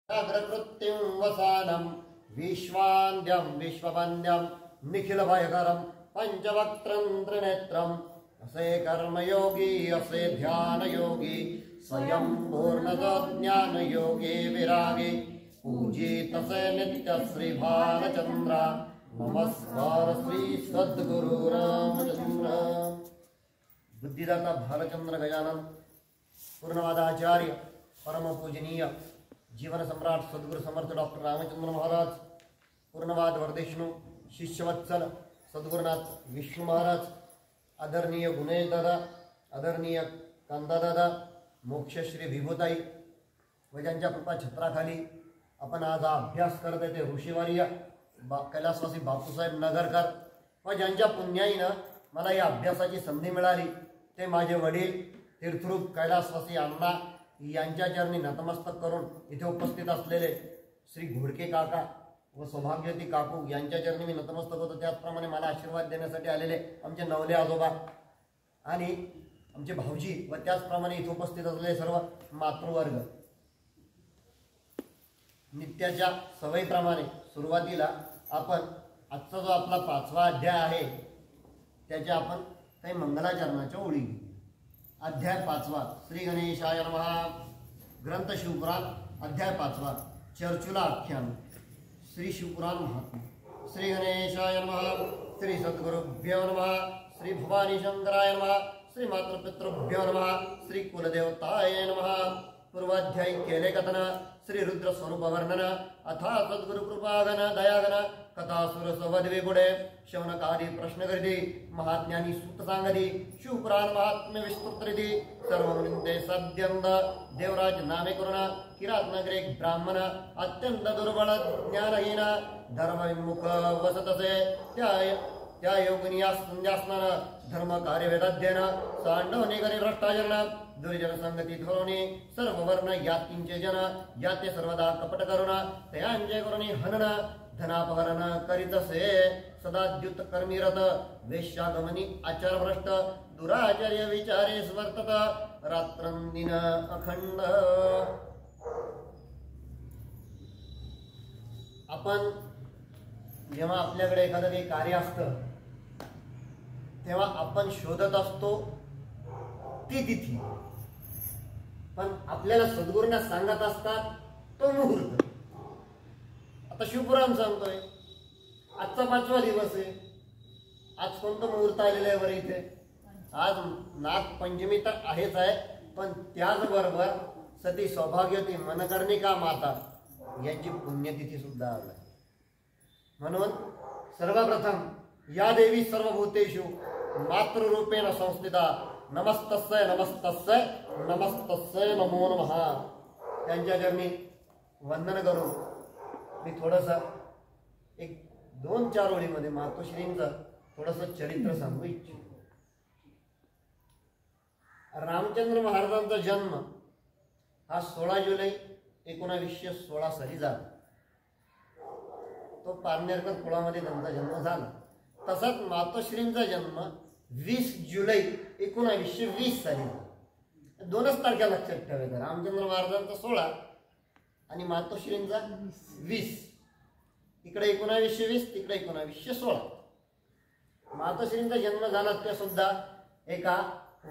अग्रकृत्यं वसानं विश्वान्द्यं विश्ववन्द्यं निखिल भयकरं पंचवक्त्रं त्रिनेत्रं असे कर्मयोगी असे ध्यान योगी स्वयं पूर्णतो ज्ञान योगी विरागी पूजित से नित्य श्री भालचंद्र नमस्कार श्री सद्गुरु रामचंद्र। बुद्धिदाता भालचंद्र गजानन पूर्णवादाचार्य परम पूजनीय जीवन सम्राट सद्गुरु समर्थ डॉक्टर रामचंद्र महाराज पूर्णवाद वरदेशनु शिष्यवत्सल सद्गुरुनाथ विष्णु महाराज आदरणीय गुणेश दादा आदरणीय कांदा दादा मोक्षश्री विभूताई व ज्यांच्या कृपा छत्राखाली आपण आज हा अभ्यास करत आहे ते ऋषीवर्य कैलासवासी बापूसाहेब नगरकर व ज्यांच्या पुण्याईनं मला या अभ्यासाची संधी मिळाली ते माझे वडील तीर्थरूप कैलासवासी अण्णा यांच्या चरणी नतमस्तक करून इथे उपस्थित असलेले श्री घोडके काका व सौभाग्यवती काकू यांच्या चरणी मी नतमस्तक होतो। त्याचप्रमाणे मला आशीर्वाद देण्यासाठी आलेले आमचे नवले आजोबा आणि आमचे भाऊजी व त्याचप्रमाणे इथे उपस्थित असलेले सर्व मातृवर्ग। नित्याच्या सवयीप्रमाणे सुरुवातीला आपण आजचा जो आपला 5वा अध्याय आहे त्याच्या आपण काही मंगलाचरणाच्या ओळी घेऊ। अध्याय 5वा श्री गणेशाय नमः। ग्रंथ शिवपुराण अध्याय 5वा चर्चुला आख्यान श्री शिवपुराण महात्म्य। श्री गणेशाय नमः। श्री सद्गुरुभ्यो नमः। श्री भवानी शंकराय नमः। श्री मातृपितृभ्यो नमः। श्री कुलदेवताय नमः। पूर्वाध्यायी केले कथन श्री रुद्र स्वरूप वर्णन अथा सद्गुरु कृपागण दयागण कथासुर सवधवे गुडे शवनकारी प्रश्न करीती महाज्ञानी सूत सांगती शिवपुराण महात्म्य विस्तृतरिती सर्ववृंदे सद्यंद देवराज नामे करुण किरात नगरे ब्राह्मण अत्यंत दुर्बल ज्ञानहीन धर्मविमुख वसतसे त्या योगिनी संध्यास्नान धर्म कार्य वेदाध्ययन सांडवणे करी भ्रष्टाचरण दुर्जन संगती धोरणे सर्व वर्ण यातींचे जन याते सर्वदा कपट करुण तयांचे करुणी हनन धनापहरण करीतसे सदा द्युत कर्मीरत वेश्यागमनी आचार भ्रष्ट दुराचार्य विचारे स्वर्तत रात्रंदिन अखंड। आपण जेव्हा आपल्याकडे एखादं काही कार्य असतं तेव्हा आपण शोधत असतो ती तिथी, पण आपल्याला सद्गुरूंना सांगत असतात तो मुहूर्त। आता शिवपुराण सांगतोय आजचा 5वा दिवस आहे, आज कोणतं मुहूर्त आलेलं आहे बरं इथे? आज नागपंचमी तर आहेच आहे, पण त्याचबरोबर सती सौभाग्यवती मनकर्णिका माता यांची पुण्यतिथी सुद्धा आहे। म्हणून सर्वप्रथम या देवी सर्वभूतेषु मातृरूपेण संस्थिता नमस्तस्यै नमस्तस्यै नमस्तस्यै नमो नमः। त्यांच्या चरणी वंदन करून मी थोडंसं 1-2-4 ओळीमध्ये मातोश्रींचं थोडंसं चरित्र सांगू इच्छितो। रामचंद्र महाराजांचा जन्म हा 16 जुलै 1916 साली झाला। तो पारनेरकर कुळामध्ये त्यांचा जन्म झाला। तसाच मातोश्रींचा जन्म 20 जुलै 1920 साली झाला। 2च तारखा लक्षात ठेवायच्या, रामचंद्र महाराजांचा 16 आणि मातोश्रींचा 20। इकडे 1920 तिकडे 1916। मातोश्रींचा जन्म झाला ते सुद्धा एका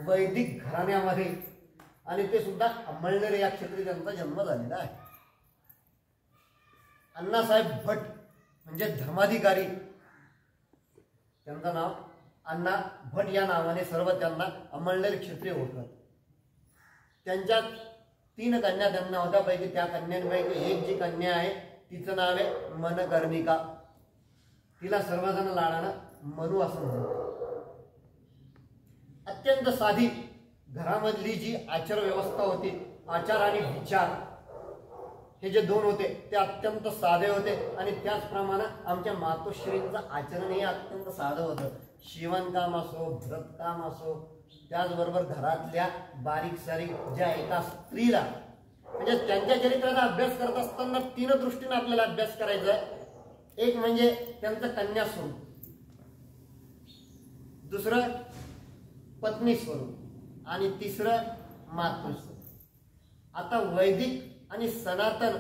वैदिक घराण्यामध्ये आणि ते सुद्धा अंमळनेर या क्षेत्री त्यांचा जन्म झालेला आहे। अण्णासाहेब भट म्हणजे धर्माधिकारी, त्यांचं नाव अण्णा भट या नावाने सर्व त्यांना अंमळनेर क्षेत्रीय ओळखतात। त्यांच्या 3 कन्या त्यांना होत्या, पैकी त्या कन्यांपैकी एक जी कन्या आहे तिचं नाव आहे मनकर्णिका। तिला सर्वजण लाडानं मनू असं म्हणतात। अत्यंत साधी घरामधली जी आचार व्यवस्था होती, आचार आणि विचार हे जे 2 होते ते अत्यंत साधे होते आणि त्याचप्रमाणे आमच्या मातोश्रींचं आचरण हे अत्यंत साधं होतं। शिवणकाम असो, भरतकाम असो, त्याचबरोबर घरातल्या बारीक सारीक ज्या एका स्त्रीला म्हणजे त्यांच्या चरित्राचा अभ्यास करत असताना 3 दृष्टीने आपल्याला अभ्यास करायचा आहे। एक म्हणजे त्यांचं कन्या स्वरूप, दुसरं पत्नी स्वरूप आणि तिसरं मातृस्वरूप। आता वैदिक आणि सनातन